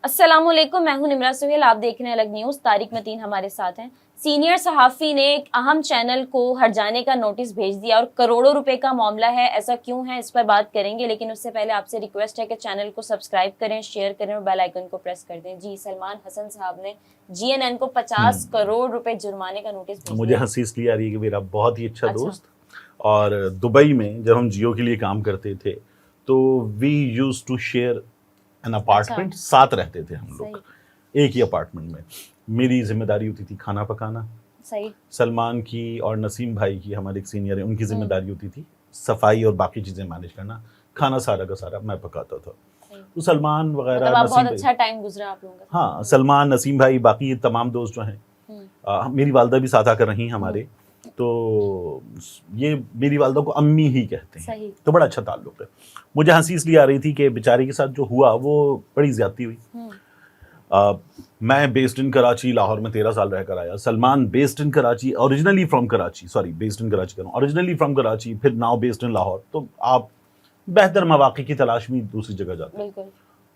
السلام علیکم، میں ہوں نمرہ سہیل، آپ دیکھ رہے ہیں الگ نیوز۔ طارق متین ہمارے ساتھ ہیں۔ سینئر صحافی نے ایک اہم چینل کو ہٹ جانے کا نوٹس بھیج دیا اور کروڑوں روپے کا معاملہ ہے، ایسا کیوں ہے اس پر بات کریں گے، لیکن اس سے پہلے آپ سے ریکویسٹ ہے کہ چینل کو سبسکرائب کریں، شیئر کریں اور بیل آئیکن کو پریس کر دیں۔ جی، سلمان حسن صاحب نے GNN کو 50 کروڑ روپے جرمانے کا نوٹس بھیج دیا۔ مجھے ہنسی اس لیے آ رہی ہے کہ میرا بہت ہی اچھا دوست، اور دبئی میں جب ہم جیو کے لیے کام کرتے تھے تو we used to share an apartment, ساتھ رہتے تھے ہم لوگ ایک ہی اپارٹمنٹ میں۔ میری ذمہ داری ہوتی تھی کھانا پکانا، سلمان کی اور نسیم بھائی کی، ہمارے ایک سینئر ہیں، ان کی ذمہ داری ہوتی تھی صفائی اور باقی چیزیں مینیج کرنا۔ کھانا سارا کا سارا میں پکاتا تھا۔ تو سلمان وغیرہ، بہت اچھا ٹائم گزرا آپ لوگوں کا۔ ہاں، سلمان، نسیم بھائی، باقی تمام دوست جو ہیں، میری والدہ بھی ساتھ آ کر رہی ہمارے، تو یہ میری والدہ کو امی ہی کہتے ہیں، تو بڑا اچھا تعلق ہے۔ مجھے ہنسی اس لیے آ رہی تھی کہ بیچاری کے ساتھ جو ہوا وہ بڑی زیادتی ہوئی۔ میں بیسڈ ان کراچی، لاہور میں 13 سال رہ کر آیا۔ Salman based in Karachi, originally from Karachi, based in Karachi کروں، اوریجنلی فرام کراچی، پھر ناؤ بیسڈ ان لاہور۔ تو آپ بہتر مواقع کی تلاش میں دوسری جگہ جاتے ہیں۔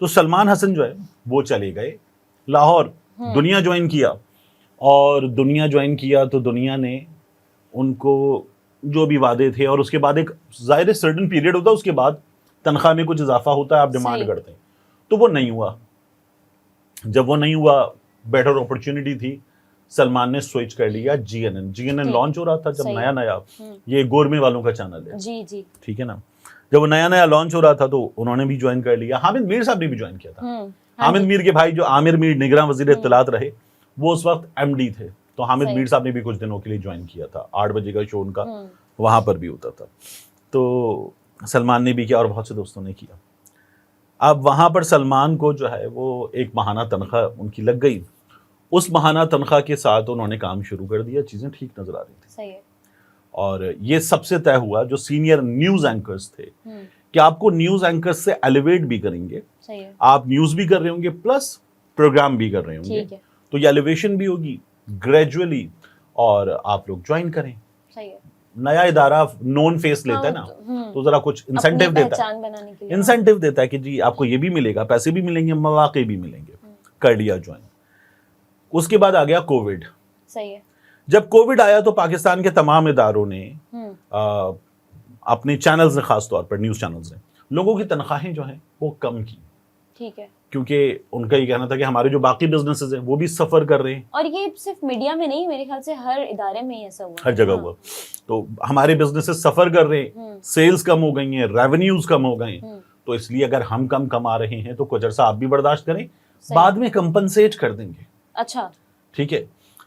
تو سلمان حسن جو ہے وہ چلے گئے لاہور، دنیا جوائن کیا، اور دنیا جوائن کیا تو دنیا نے ان کو جو بھی وعدے تھے، اور اس کے بعد ایک ظاہر سرٹن پیریڈ ہوتا ہے، اس کے بعد تنخواہ میں کچھ اضافہ ہوتا ہے، آپ ڈیمانڈ کرتے ہیں، تو وہ نہیں ہوا۔ جب وہ نہیں ہوا، بیٹر اپرچونٹی تھی، سلمان نے سوئچ کر لیا GNN لانچ ہو رہا تھا جب نیا یہ گورمے والوں کا چینل ہے، جی ٹھیک ہے نا۔ جب وہ نیا لانچ ہو رہا تھا تو انہوں نے بھی جوائن کر لیا۔ حامد میر صاحب نے بھی جوائن کیا تھا۔ حامد میر کے بھائی جو عامر میر نگراں وزیر اطلاعات رہے، وہ اس وقت MD تھے، تو حامد میر صاحب نے بھی کچھ دنوں کے لیے جوائن کیا تھا۔ 8 بجے کا شو ان کا وہاں پر بھی ہوتا تھا، تو سلمان نے بھی کیا اور بہت سے دوستوں نے کیا۔ اب وہاں پر سلمان کو جو ہے وہ ایک ماہانہ تنخواہ ان کی لگ گئی۔ اس ماہانہ تنخواہ کے ساتھ انہوں نے کام شروع کر دیا، چیزیں ٹھیک نظر آ رہی تھیں۔ اور یہ سب سے طے ہوا جو سینئر نیوز اینکرز تھے کہ آپ کو نیوز اینکرز سے ایلیویٹ بھی کریں گے، آپ نیوز بھی کر رہے ہوں گے پلس پروگرام بھی کر رہے ہوں گے، تو یہ ایلیویشن بھی ہوگی گریجولی، اور آپ لوگ جوائن کریں۔ نیا ادارہ نون فیس لیتا ہے نا، تو ذرا کچھ انسینٹیو دیتا ہے کہ جی آپ کو یہ بھی ملے گا، پیسے بھی ملیں گے، مواقع بھی ملیں گے۔ کر لیا جوائن۔ اس کے بعد آ گیا کووڈ۔ جب کووڈ آیا تو پاکستان کے تمام اداروں نے، اپنے چینلز نے، خاص طور پر نیوز چینلز نے، لوگوں کی تنخواہیں جو ہیں وہ کم کی، ٹھیک ہے، کیونکہ ان کا یہ کہنا تھا کہ ہمارے جو باقی بزنسز ہیں وہ بھی سفر کر رہے ہیں، اور یہ صرف میڈیا میں نہیں، میرے خیال سے ہر ادارے میں ایسا ہوا، ہر جگہ ہوا۔ تو ہمارے بزنسز سفر کر رہے ہیں، سیلز کم ہو گئی ہیں، ریونیوز کم ہو گئے ہیں، تو اس لیے اگر ہم کم کما رہے ہیں تو کچھ عرصہ آپ بھی برداشت کریں، بعد میں کمپنسیٹ کر دیں گے۔ اچھا، ٹھیک ہے۔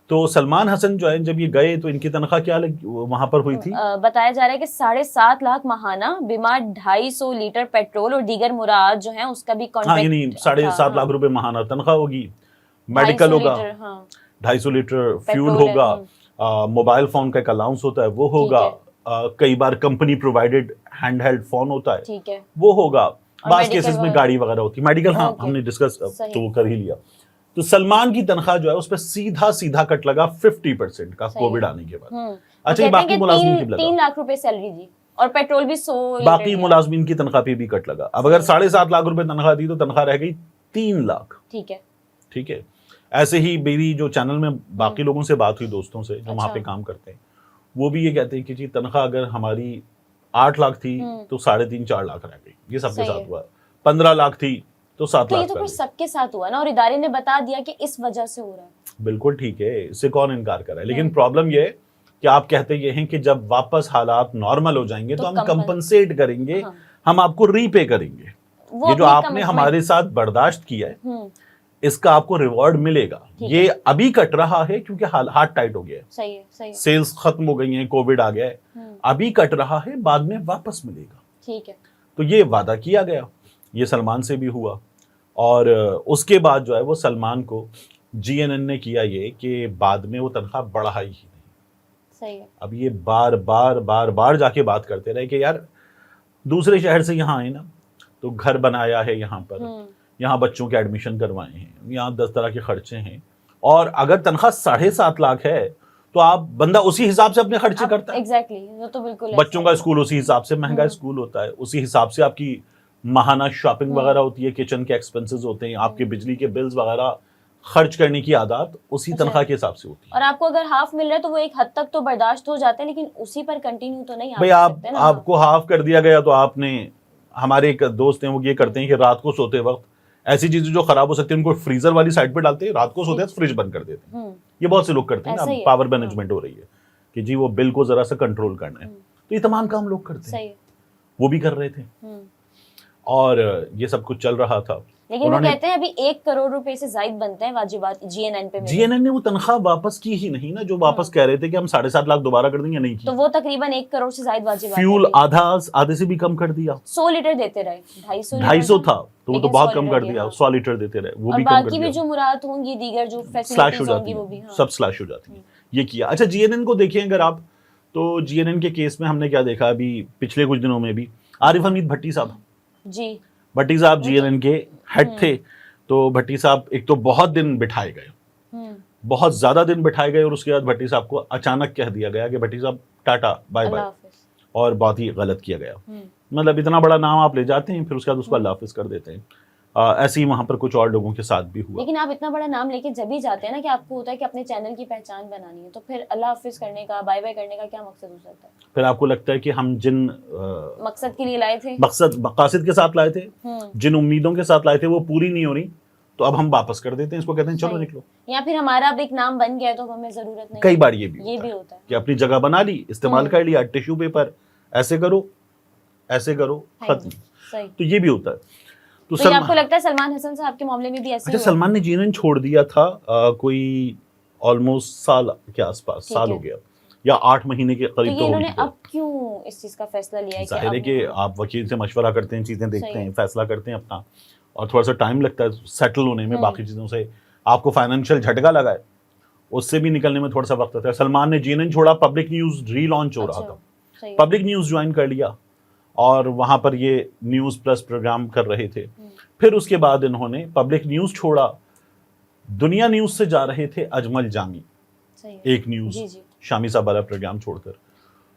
تو سلمان حسن جو ہے جب یہ گئے تو ان کی تنخواہ کیا وہاں پر ہوئی تھی؟ بتایا جا رہا ہے کہ 7.5 لاکھ ماہانہ، بیمار 250 لیٹر پیٹرول اور دیگر مراعات جو ہیں اس کا بھی کانٹریکٹ۔ یعنی 7.5 لاکھ روپے ماہانہ تنخواہ ہوگی، میڈیکل ہوگا، 250 لیٹر فیول ہوگا، موبائل فون کا ایک الاؤنس ہوتا ہے وہ ہوگا، کئی بار company provided hand held phone ہوتا ہے وہ ہوگا، بعض کیسز میں گاڑی وغیرہ ہوتی ہے، میڈیکل ہاں ہم نے ڈسکس تو وہ کر ہی لیا۔ تو سلمان کی تنخواہ جو ہے اس پہ سیدھا کٹ لگا 50% کا کووڈ آنے کے بعد۔ اچھا، یہ باقی ملازمین کی بھی لگا، 3 لاکھ روپے سیلری دی، اور پیٹرول بھی 100، باقی ملازمین کی تنخواہ پہ بھی کٹ لگا۔ اب اگر 7.5 لاکھ روپے تنخواہ دی تو تنخواہ رہ گئی 3 لاکھ۔ ٹھیک ہے۔ ایسے ہی میری جو چینل میں باقی لوگوں سے بات ہوئی، دوستوں سے جو وہاں پہ کام کرتے ہیں، وہ بھی یہ کہتے ہیں کہ جی تنخواہ اگر ہماری 8 لاکھ تھی تو 3.5-4 لاکھ رہ گئی۔ یہ سب کے ساتھ ہوا۔ 15 لاکھ تھی تو 7 لاکھ۔ یہ تو پھر سب کے ساتھ ہوا نا، اور ادارے نے بتا دیا کہ اس وجہ سے ہو رہا ہے۔ بالکل ٹھیک ہے، اس سے کون انکار کر رہا ہے، لیکن پرابلم یہ ہے کہ آپ کہتے یہ ہیں کہ جب واپس حالات نارمل ہو جائیں گے تو ہم کمپنسیٹ کریں گے، ہم آپ کو ری پے کریں گے۔ یہ جو آپ نے ہمارے ساتھ برداشت کیا ہے اس کا آپ کو ریوارڈ ملے گا۔ یہ ابھی کٹ رہا ہے کیونکہ ہاتھ ٹائٹ ہو گیا ہے، سیلز ختم ہو گئی ہیں، کووڈ آ گیا ہے، ابھی کٹ رہا ہے، بعد میں واپس ملے گا۔ ٹھیک ہے، تو یہ وعدہ کیا گیا، یہ سلمان سے بھی ہوا، اور اس کے بعد جو ہے وہ سلمان کو GNN نے کیا یہ کہ بعد میں وہ تنخواہ بڑھائی ہی نہیں۔ صحیح ہے۔ اب یہ بار جا کے بات کرتے رہے کہ یار دوسرے شہر سے یہاں آئے نا، تو گھر بنایا ہے یہاں پر، یہاں بچوں کے ایڈمیشن کروائے ہیں، یہاں 10 طرح کے خرچے ہیں، اور اگر تنخواہ 7.5 لاکھ ہے تو آپ بندہ اسی حساب سے اپنے خرچے کرتا ہے۔ ایگزیکٹلی، وہ تو بالکل، بچوں کا اسکول اسی حساب سے مہنگا اسکول ہوتا ہے، اسی حساب سے آپ کی ماہانہ شاپنگ وغیرہ ہوتی ہے, کچن کے ایکسپنسز ہوتے ہیں, آپ کے بجلی کے بلز وغیرہ, خرچ کرنے کی عادات اسی تنخواہ کے حساب سے ہوتی ہے. اور آپ کو اگر ہاف مل رہا ہے تو وہ ایک حد تک تو برداشت ہو جاتا ہے, لیکن اسی پر کنٹینیو تو نہیں. بھائی آپ کو ہاف کر دیا گیا تو آپ نے, ہمارے ایک دوست ہیں وہ یہ کرتے ہیں کہ رات کو سوتے وقت ایسی چیزیں جو خراب ہو سکتی ہیں ان کو فریزر والی سائڈ پہ ڈالتے ہیں, رات کو سوتے ہیں فریج بند کر دیتے ہیں. یہ بہت سے لوگ کرتے ہیں نا, پاور مینجمنٹ ہو رہی ہے کہ جی وہ بل کو ذرا سا کنٹرول کرنا ہے, تو یہ تمام کام لوگ کرتے ہیں, وہ بھی کر رہے تھے اور یہ سب کچھ چل رہا تھا. لیکن وہ کہتے ہیں ابھی 1 کروڑ روپے سے زائد بنتے ہیں واجبات جی این این پہ. جی این این نے وہ تنخواہ واپس کی ہی نہیں نا, جو واپس کہہ رہے تھے کہ ہم 7.5 لاکھ دوبارہ کر دیں گے, نہیں کی. تو وہ تقریباً 1 کروڑ سے زائد واجبات. فیول آدھے سے بھی کم کر دیا, 100 لیٹر دیتے رہے, 250 تھا تو وہ تو بہت کم کر دیا, 100 لیٹر دیتے رہے, وہ بھی کم کر دیا. باقی بھی جو مراد ہوں گی دیگر جو فیسلٹیز ہوں گی وہ بھی سب سلیش ہو جاتی ہیں. یہ کیا. اچھا جی این این کو دیکھیں اگر آپ, تو جی این این کے کیس میں ہم نے کیا دیکھا ابھی پچھلے کچھ دنوں میں بھی, عارف حمید بھٹی صاحب, جی بھٹی صاحب جی این این کے ہیڈ تھے, تو بھٹی صاحب ایک تو بہت دن بٹھائے گئے, بہت زیادہ دن بٹھائے گئے, اور اس کے بعد بھٹی صاحب کو اچانک کہہ دیا گیا کہ بھٹی صاحب ٹاٹا بائے بائے, اور بہت ہی غلط کیا گیا. مطلب اتنا بڑا نام آپ لے جاتے ہیں پھر اس کے بعد اس کو اللہ حافظ کر دیتے ہیں. ایسے ہی وہاں پر کچھ اور لوگوں کے ساتھ بھی ہوا. لیکن آپ اتنا بڑا نام لے کے جب ہی جاتے ہیں نا کہ آپ کو ہوتا ہے کہ اپنے چینل کی پہچان بنانی ہے, تو پھر اللہ حافظ کرنے کا, بائے بائے کرنے کا کیا مقصد ہو سکتا ہے؟ پھر آپ کو لگتا ہے کہ ہم جن مقصد کے لیے لائے تھے, مقاصد کے ساتھ لائے تھے, جن امیدوں کے ساتھ لائے تھے وہ پوری نہیں ہو رہی, تو اب ہم واپس کر دیتے ہیں, اس کو کہتے ہیں چلو نکلو. یا پھر ہمارا اب ایک نام بن گیا تو ہمیں ضرورت نہیں. کئی بار یہ بھی ہوتا ہے کہ اپنی جگہ بنا لی, استعمال کر لیا, ٹیشو پیپر ایسے کرو ختم. تو یہ بھی ہوتا ہے. تو آپ کو لگتا ہے سلمان حسن صاحب کے معاملے میں بھی ایسے؟ اچھا, سلمان نے جی این این چھوڑ دیا تھا کوئی آلموسٹ سال کے آس پاس, سال ہو گیا یا 8 مہینے کے قریب. تو انہوں نے اب کیوں اس چیز کا فیصلہ لیا ہے؟ ظاہر ہے کہ آپ وکیل سے مشورہ کرتے ہیں, چیزیں دیکھتے ہیں, فیصلہ کرتے ہیں اپنا, اور تھوڑا سا ٹائم لگتا ہے سیٹل ہونے میں. باقی چیزوں سے آپ کو فائنینشیل جھٹکا لگا ہے, اس سے بھی نکلنے میں تھوڑا سا وقت لگتا ہے. سلمان نے جی این این چھوڑا, پبلک نیوز ری لانچ ہو رہا تھا, پبلک نیوز جوائن کر لیا, اور وہاں پر یہ نیوز پلس پروگرام کر رہے تھے. پھر اس کے بعد انہوں نے پبلک نیوز چھوڑا, دنیا نیوز سے جا رہے تھے اجمل جامی, ایک نیوز شامی صاحب والا پروگرام چھوڑ کر.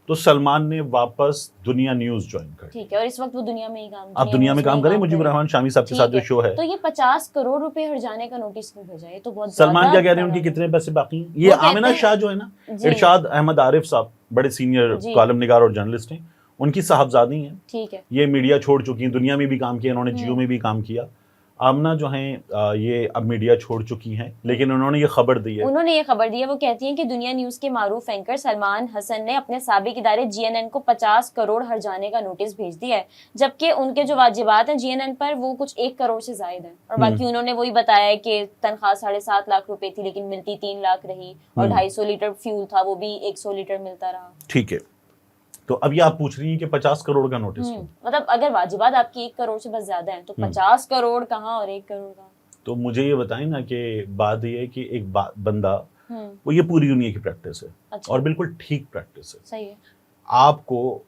تو سلمان نے واپس دنیا نیوز جوائن کر. ٹھیک ہے, اور اس وقت وہ دنیا میں ہی کام اب دنیا میں کام کریں, مجیب الرحمان شامی صاحب کے ساتھ جو شو ہے. تو یہ 50 کروڑ روپے ہٹ جانے کا نوٹس کیوں بھیجا؟ یہ تو بہت سلمان کیا کہہ رہے ہیں, ان کے کتنے پیسے باقی ہیں. یہ آمنہ شاہ جو ہے نا, ارشاد احمد عارف صاحب بڑے سینئر کالم نگار اور جرنلسٹ ہیں, ان کی صاحبزادی ہیں. ٹھیک ہے, یہ میڈیا چھوڑ چکی ہیں, دنیا میں بھی کام کیا, انہوں نے جیو میں بھی کام کیا. آمنہ جو ہیں یہ اب میڈیا چھوڑ چکی ہیں, لیکن انہوں نے یہ خبر دی ہے, وہ کہتی ہیں کہ دنیا نیوز کے معروف اینکر سلمان حسن نے اپنے سابق ادارے جی این این کو 50 کروڑ ہر جانے کا نوٹس بھیج دیا ہے, جبکہ ان کے جو واجبات ہیں جی این این پر وہ کچھ 1 کروڑ سے زائد ہیں. اور باقی انہوں نے وہی بتایا ہے کہ تنخواہ 7.5 لاکھ روپے تھی لیکن ملتی 3 لاکھ رہی, اور 250 لیٹر فیول تھا وہ بھی 100 لیٹر ملتا رہا. ٹھیک ہے, تو اب یہ آپ پوچھ رہی ہیں کہ 50 کروڑ کا نوٹس, مطلب اگر واجبات آپ کی 1 کروڑ سے بس زیادہ ہیں تو 50 کروڑ کہاں اور 1 کروڑ کہاں؟ تو مجھے یہ بتائیں نا کہ بات یہ ہے کہ ایک بندہ, وہ یہ پوری دنیا کی پریکٹس ہے, اور بالکل ٹھیک پریکٹس ہے. صحیح ہے. آپ کو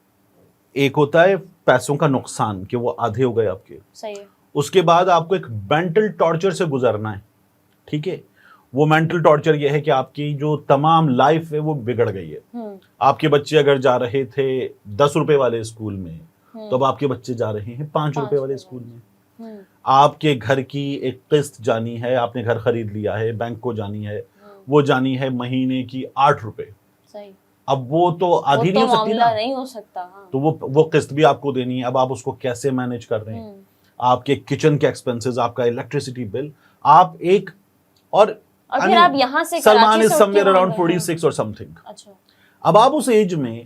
ایک ہوتا ہے پیسوں کا نقصان کہ وہ آدھے ہو گئے آپ کے, صحیح ہے, اس کے بعد آپ کو ایک مینٹل ٹارچر سے گزرنا ہے. ٹھیک ہے, وہ مینٹل ٹارچر یہ ہے کہ آپ کی جو تمام لائف ہے وہ بگڑ گئی ہے. آپ کے بچے اگر جا رہے تھے 10 روپے والے اسکول میں, تو اب آپ کے بچے جا رہے ہیں 5 روپے والے اسکول میں. آپ کے گھر کی ایک قسط جانی ہے, آپ نے گھر خرید لیا ہے, بینک کو جانی ہے, وہ جانی ہے مہینے کی 8 روپے. اب وہ تو آدھی نہیں ہو سکتی نا, نہیں ہو سکتا. تو وہ قسط بھی آپ کو دینی ہے. اب آپ اس کو کیسے مینیج کر رہے ہیں, آپ کے کچن کے ایکسپنسز, آپ کا الیکٹریسٹی بل, آپ ایک, اور پھر آپ یہاں سے سلمان از سمویئر اراؤنڈ 46 اور سم تھنگ. اب آپ اس ایج میں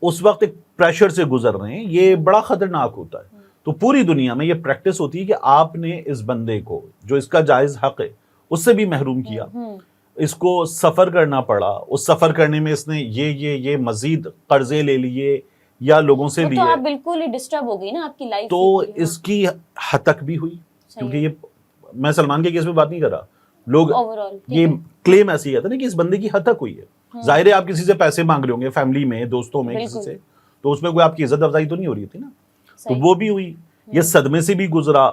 اس وقت ایک پریشر سے گزر رہے ہیں, یہ بڑا خطرناک ہوتا ہے. تو پوری دنیا میں یہ پریکٹس ہوتی ہے کہ آپ نے اس بندے کو جو اس کا جائز حق ہے اس سے بھی محروم کیا, اس کو سفر کرنا پڑا, اس سفر کرنے میں اس نے یہ مزید قرضے لے لیے یا لوگوں سے لیے, تو آپ بالکل ہی ڈسٹرب ہو گئی نا آپ کی لائف. تو اس کی ہتک بھی ہوئی, کیونکہ یہ میں سلمان کے کیس میں بات نہیں کر رہا, لوگ یہ کلیم ایسی ہے نا کہ اس بندے کی ہتک ہوئی ہے. ظاہر ہے آپ کسی سے پیسے مانگ رہے ہوں گے, فیملی میں, دوستوں میں, کسی سے, تو اس میں کوئی آپ کی عزت افزائی تو نہیں ہو رہی تھی نا, تو وہ بھی ہوئی. یہ صدمے سے بھی گزرا,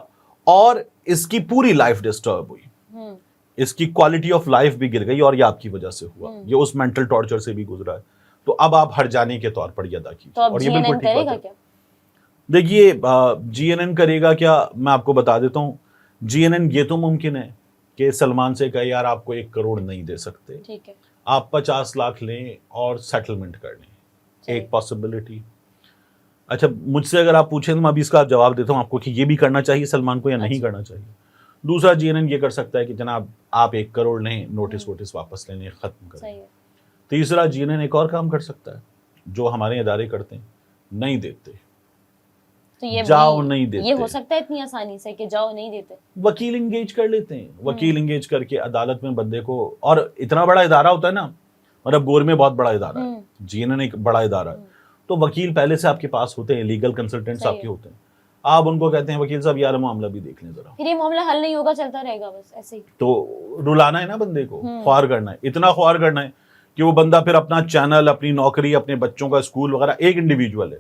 اور اس کی پوری لائف ڈسٹرب ہوئی, اس کی کوالٹی آف لائف بھی گر گئی, اور یہ آپ کی وجہ سے ہوا. یہ اس مینٹل ٹارچر سے بھی گزرا ہے. تو اب آپ ہر جانے کے طور پر یہ ادا کیجیے, اور یہ بالکل ٹھیک بات ہے. دیکھیے GNN کرے گا کیا، میں آپ کو بتا دیتا ہوں. GNN یہ تو ممکن ہے کہ سلمان سے کہے یار آپ کو 1 کروڑ نہیں دے سکتے، ٹھیک ہے، آپ 50 لاکھ لیں اور سیٹلمنٹ کر لیں. ایک پاسبلٹی. اچھا مجھ سے اگر آپ پوچھیں تو میں ابھی اس کا جواب دیتا ہوں آپ کو کہ یہ بھی کرنا چاہیے سلمان کو یا نہیں کرنا چاہیے. دوسرا GNN یہ کر سکتا ہے کہ جناب آپ 1 کروڑ لیں، نوٹس ووٹس واپس لیں، ختم کریں. تیسرا GNN ایک اور کام کر سکتا ہے جو ہمارے ادارے کرتے ہیں، نہیں دیتے تو یہ جاؤ نہیں دیتے. یہ ہو سکتا ہے اتنی آسانی سے کہ جاؤ نہیں دیتے. وکیل انگیج کر لیتے ہیں، وکیل انگیج کر کے عدالت میں بندے کو، اور اتنا بڑا ادارہ ہوتا ہے نا، مطلب گورنمنٹ بہت بڑا ادارہ ہے، GNN ایک بڑا ادارہ ہے، تو وکیل پہلے سے آپ کے پاس ہوتے ہیں، لیگل کنسلٹنٹس آپ کے ہوتے ہیں. آپ ان کو کہتے ہیں وکیل صاحب یار معاملہ بھی دیکھ لیں ذرا، پھر یہ معاملہ حل نہیں ہوگا، چلتا رہے گا بس ایسے ہی. تو رلانا ہے نا بندے کو، خوار کرنا ہے، اتنا خوار کرنا ہے کہ وہ بندہ پھر اپنا چینل، اپنی نوکری، اپنے بچوں کا اسکول وغیرہ، ایک انڈیویجول ہے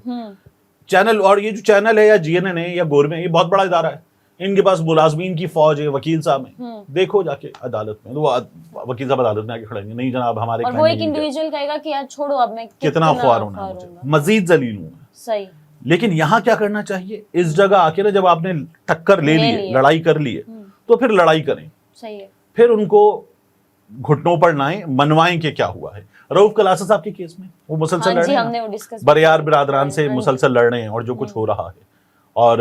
چینل. اور یہ جو چینل ہے یا GNN ہے یا گورنمنٹ، یہ بہت بڑا ادارہ ہے، ان کے پاس ملازمین کی فوج ہے، وکیل صاحب ہیں. دیکھو جا کے عدالت میں، وہ وکیل صاحب عدالت میں آ کے کھڑیں گے، نہیں جناب ہمارے اور وہ ایک انڈیویجول کہے گا کہ یار چھوڑو اب میں کتنا خوار ہونا ہے مجھے، مزید ذلیل ہوں. صحیح. لیکن یہاں کیا کرنا چاہیے، اس جگہ آ کے نا جب آپ نے ٹکر لے لی ہے، لڑائی کر لی ہے، تو پھر لڑائی کریں. صحیح ہے. پھر ان کو گھٹنوں پر لائیں، منوائیں کہ کیا ہوا ہے. رؤف کلاسا صاحب کے کیس میں وہ مسلسل لڑ رہے ہیں، بریار برادران سے مسلسل لڑ رہے ہیں، اور جو کچھ ہو رہا ہے، اور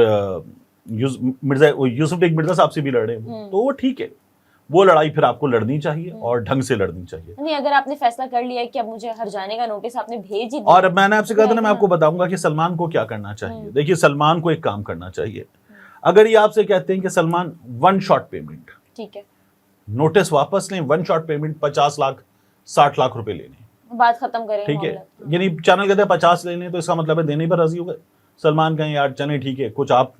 یوسف ٹیک مرزا صاحب سے بھی لڑ رہے ہیں، تو وہ ٹھیک ہے، وہ لڑائی پھر آپ کو لڑنی چاہیے اور ڈھنگ سے لڑنی چاہیے. نہیں اگر آپ نے فیصلہ کر لیا ہے کہ اب مجھے ہر جانے کا نوٹس آپ نے بھیج ہی دیا، اور میں نے آپ سے کہا تھا نا، میں آپ کو بتاؤں گا کہ سلمان کو کیا کرنا چاہیے. دیکھیے سلمان کو ایک کام کرنا چاہیے. اگر یہ آپ سے کہتے ہیں کہ سلمان 1 شاٹ پیمنٹ، ٹھیک ہے، نوٹس واپس لیں، 1 شاٹ پیمنٹ 50 لاکھ 60 لاکھ روپے لے لیں، بات ختم کریں. ٹھیک ہے. یعنی چینل کہتے ہیں 50 لے لیں، تو اس کا مطلب ہے دینے پر راضی ہو گئے. سلمان کہیں یار چلیں ٹھیک ہے، کچھ آپ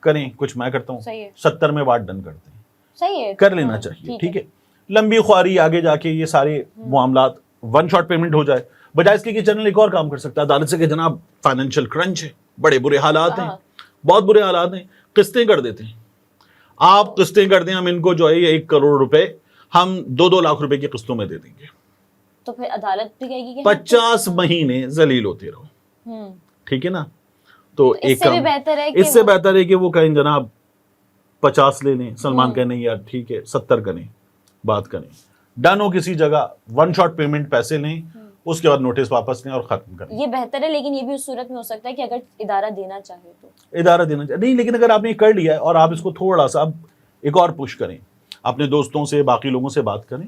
کریں کچھ میں کرتا ہوں، 70 میں بات ڈن کرتے ہیں. صحیح ہے، کر لینا چاہیے. ٹھیک ہے، لمبی خواری آگے جا کے یہ سارے معاملات 1 شاٹ پیمنٹ ہو جائے، بجائے اس کے کہ چینل ایک اور کام کر سکتا ہے عدالت سے کہ جناب فائنینشیل کرنچ ہے، بڑے برے حالات ہیں، بہت برے حالات ہیں، قسطیں کر دیتے ہیں. آپ قسطیں کر دیں، ہم ان کو جو ہے 1 کروڑ روپے ہم 2 لاکھ روپے کی قسطوں میں دے دیں گے. تو پھر عدالت بھی کہے گی کہ 50 مہینے ذلیل ہوتے رہو. ٹھیک ہے نا. تو اس سے بھی بہتر ہے اس سے بہتر ہے کہ وہ کہیں جناب 50 لے لیں، سلمان کہیں نہیں یار ٹھیک ہے 70 کریں، بات کریں، ڈن ہو کسی جگہ، 1 شاٹ پیمنٹ پیسے لیں، اس کے بعد نوٹس واپس لیں اور ختم کریں. یہ بہتر ہے، لیکن یہ بھی اس صورت میں ہو سکتا ہے کہ اگر ادارہ دینا چاہے تو ادارہ دینا چاہے نہیں. لیکن اگر آپ نے کر لیا ہے اور آپ اس کو تھوڑا سا اب ایک اور پش کریں، اپنے دوستوں سے باقی لوگوں سے بات کریں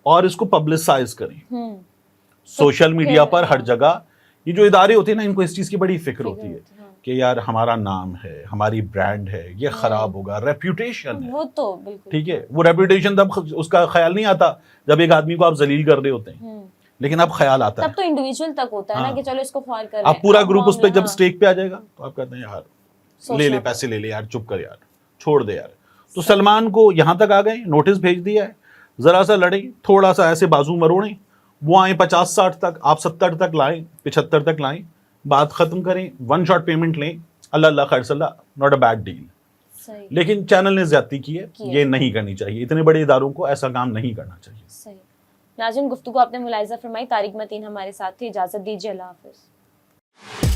اور اس کو پبلسائز کریں سوشل میڈیا پر ہر جگہ. یہ جو ادارے ہوتے ہیں نا، ان کو اس چیز کی بڑی فکر ہوتی ہے کہ یار ہمارا نام ہے، ہماری برانڈ ہے، یہ خراب ہوگا، ریپیوٹیشن ہے. وہ تو بالکل ٹھیک ہے، وہ ریپیوٹیشن تب اس کا خیال نہیں آتا جب ایک آدمی کو آپ ذلیل کر رہے ہوتے ہیں، لیکن اب خیال آتا ہے. تب تو انڈیویجول تک ہوتا ہے نا کہ چلو اس کو خوار کر رہے اب پورا گروپ اس پہ جب اسٹیک پہ آ جائے گا تو آپ کہتے ہیں یار لے لے پیسے لے لے یار، چپ کر یار، چھوڑ دے یار. تو سلمان کو یہاں تک آ گئے، نوٹس بھیج دیا ہے، ذرا سا لڑیں، تھوڑا سا ایسے بازو مروڑیں، وہ آئیں 50-60 تک، آپ 70 تک لائیں، 75 تک لائیں، بات ختم کریں، 1 شاٹ پیمنٹ لیں، اللہ اللہ خیر صلی اللہ، ناٹ اے بیڈ ڈیل. لیکن چینل نے زیادتی کی ہے، یہ نہیں کرنی چاہیے. اتنے بڑے اداروں کو ایسا کام نہیں کرنا چاہیے. صحیح. ناظرین گفتگو آپ نے ملاحظہ فرمائی. طارق متین ہمارے ساتھ تھے. اجازت دیجیے، اللہ حافظ.